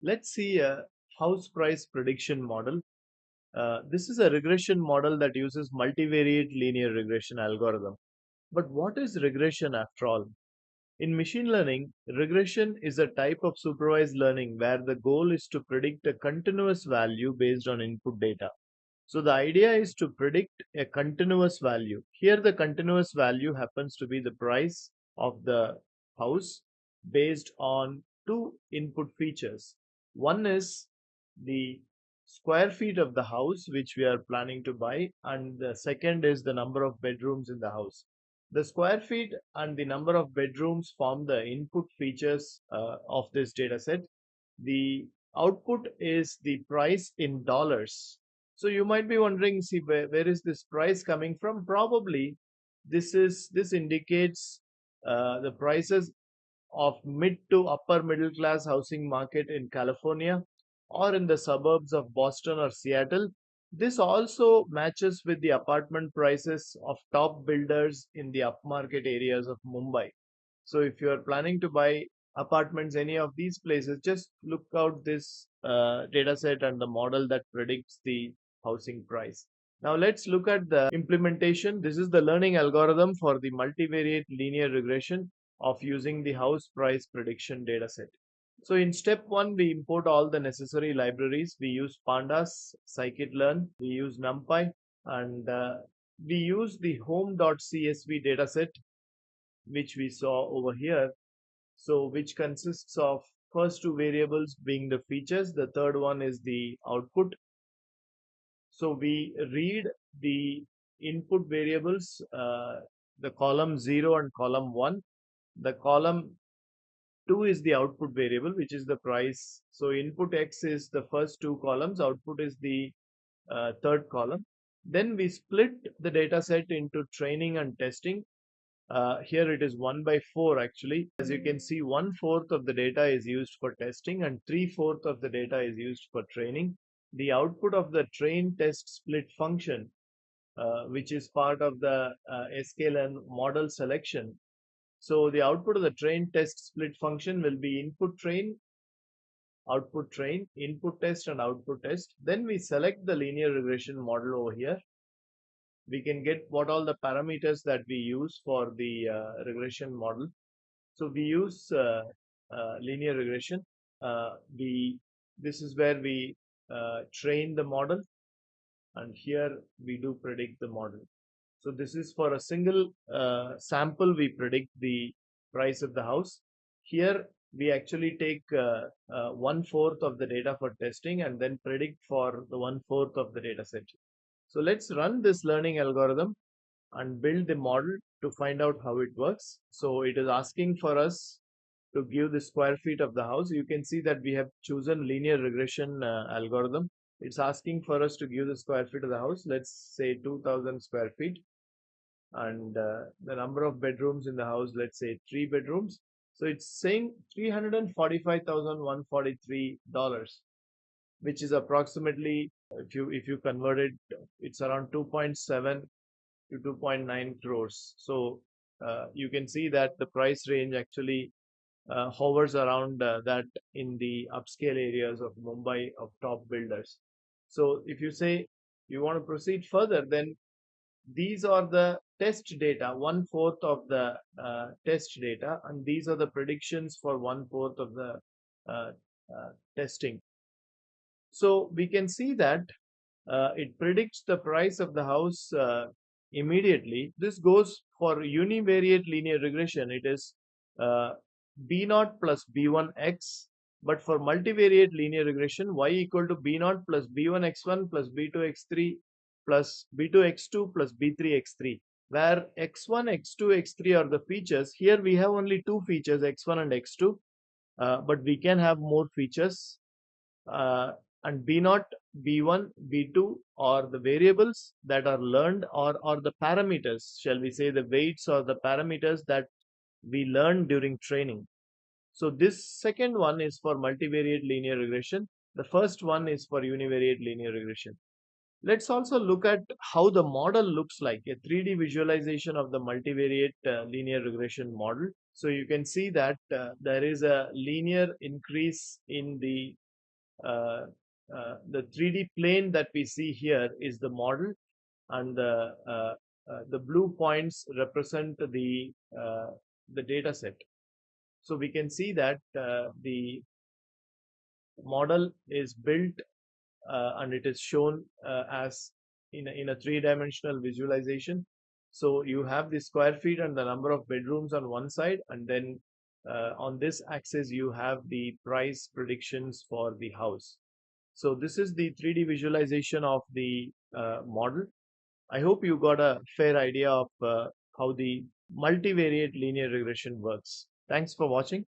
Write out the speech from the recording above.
Let's see a house price prediction model. This is a regression model that uses multivariate linear regression algorithm. But what is regression after all? In machine learning, regression is a type of supervised learning where the goal is to predict a continuous value based on input data. So the idea is to predict a continuous value. Here the continuous value happens to be the price of the house based on two input features. One is the square feet of the house which we are planning to buy, and the second is the number of bedrooms in the house. The square feet and the number of bedrooms form the input features of this data set. The output is the price in dollars. So you might be wondering, see, where is this price coming from? Probably this indicates the prices of mid to upper middle class housing market in California or in the suburbs of Boston or Seattle. This also matches with the apartment prices of top builders in the upmarket areas of Mumbai. So if you are planning to buy apartments any of these places, just look out this data set and the model that predicts the housing price. Now let's look at the implementation. This is the learning algorithm for the multivariate linear regression of using the house price prediction dataset. So in step one, we import all the necessary libraries. We use pandas, scikit-learn, we use numpy, and we use the home.csv dataset, which we saw over here. So which consists of first two variables being the features, the third one is the output. So we read the input variables, the column 0 and column 1. The column 2 is the output variable, which is the price. So input X is the first two columns, output is the third column. Then we split the data set into training and testing. Here it is 1/4 actually. As you can see, 1/4 of the data is used for testing and 3/4 of the data is used for training. The output of the train test split function, which is part of the sklearn model selection. So the output of the train test split function will be input train, output train, input test and output test. Then we select the linear regression model over here. We can get what all the parameters that we use for the regression model. So we use linear regression. This is where we train the model, and here we do predict the model. So this is for a single sample, we predict the price of the house. Here we actually take 1/4 of the data for testing and then predict for the 1/4 of the data set. So let's run this learning algorithm and build the model to find out how it works. So it is asking for us to give the square feet of the house. You can see that we have chosen linear regression algorithm. It's asking for us to give the square feet of the house. Let's say 2000 square feet, and the number of bedrooms in the house, let's say 3 bedrooms. So it's saying $345,143, which is approximately, if you convert it, it's around 2.7 to 2.9 crores. So you can see that the price range actually hovers around that in the upscale areas of Mumbai of top builders. So if you say you want to proceed further, then these are the test data, 1/4 of the test data, and these are the predictions for 1/4 of the uh, testing. So we can see that it predicts the price of the house immediately. This goes for univariate linear regression. It is b0 plus b1x. But for multivariate linear regression, y equal to b0 plus b1x1 plus b2x3 plus b2x2 plus b3x3, where x1, x2, x3 are the features. Here we have only two features, x1 and x2, but we can have more features. And b0, b1, b2 are the variables that are learned, or the parameters, shall we say, the weights or the parameters that we learned during training. So this second one is for multivariate linear regression. The first one is for univariate linear regression. Let's also look at how the model looks like, a 3D visualization of the multivariate linear regression model. So you can see that there is a linear increase in the uh, the 3D plane that we see here is the model, and the blue points represent the data set. So we can see that the model is built and it is shown as in a three-dimensional visualization. So you have the square feet and the number of bedrooms on one side, and then on this axis you have the price predictions for the house. So this is the 3D visualization of the model. I hope you got a fair idea of how the multivariate linear regression works. Thanks for watching.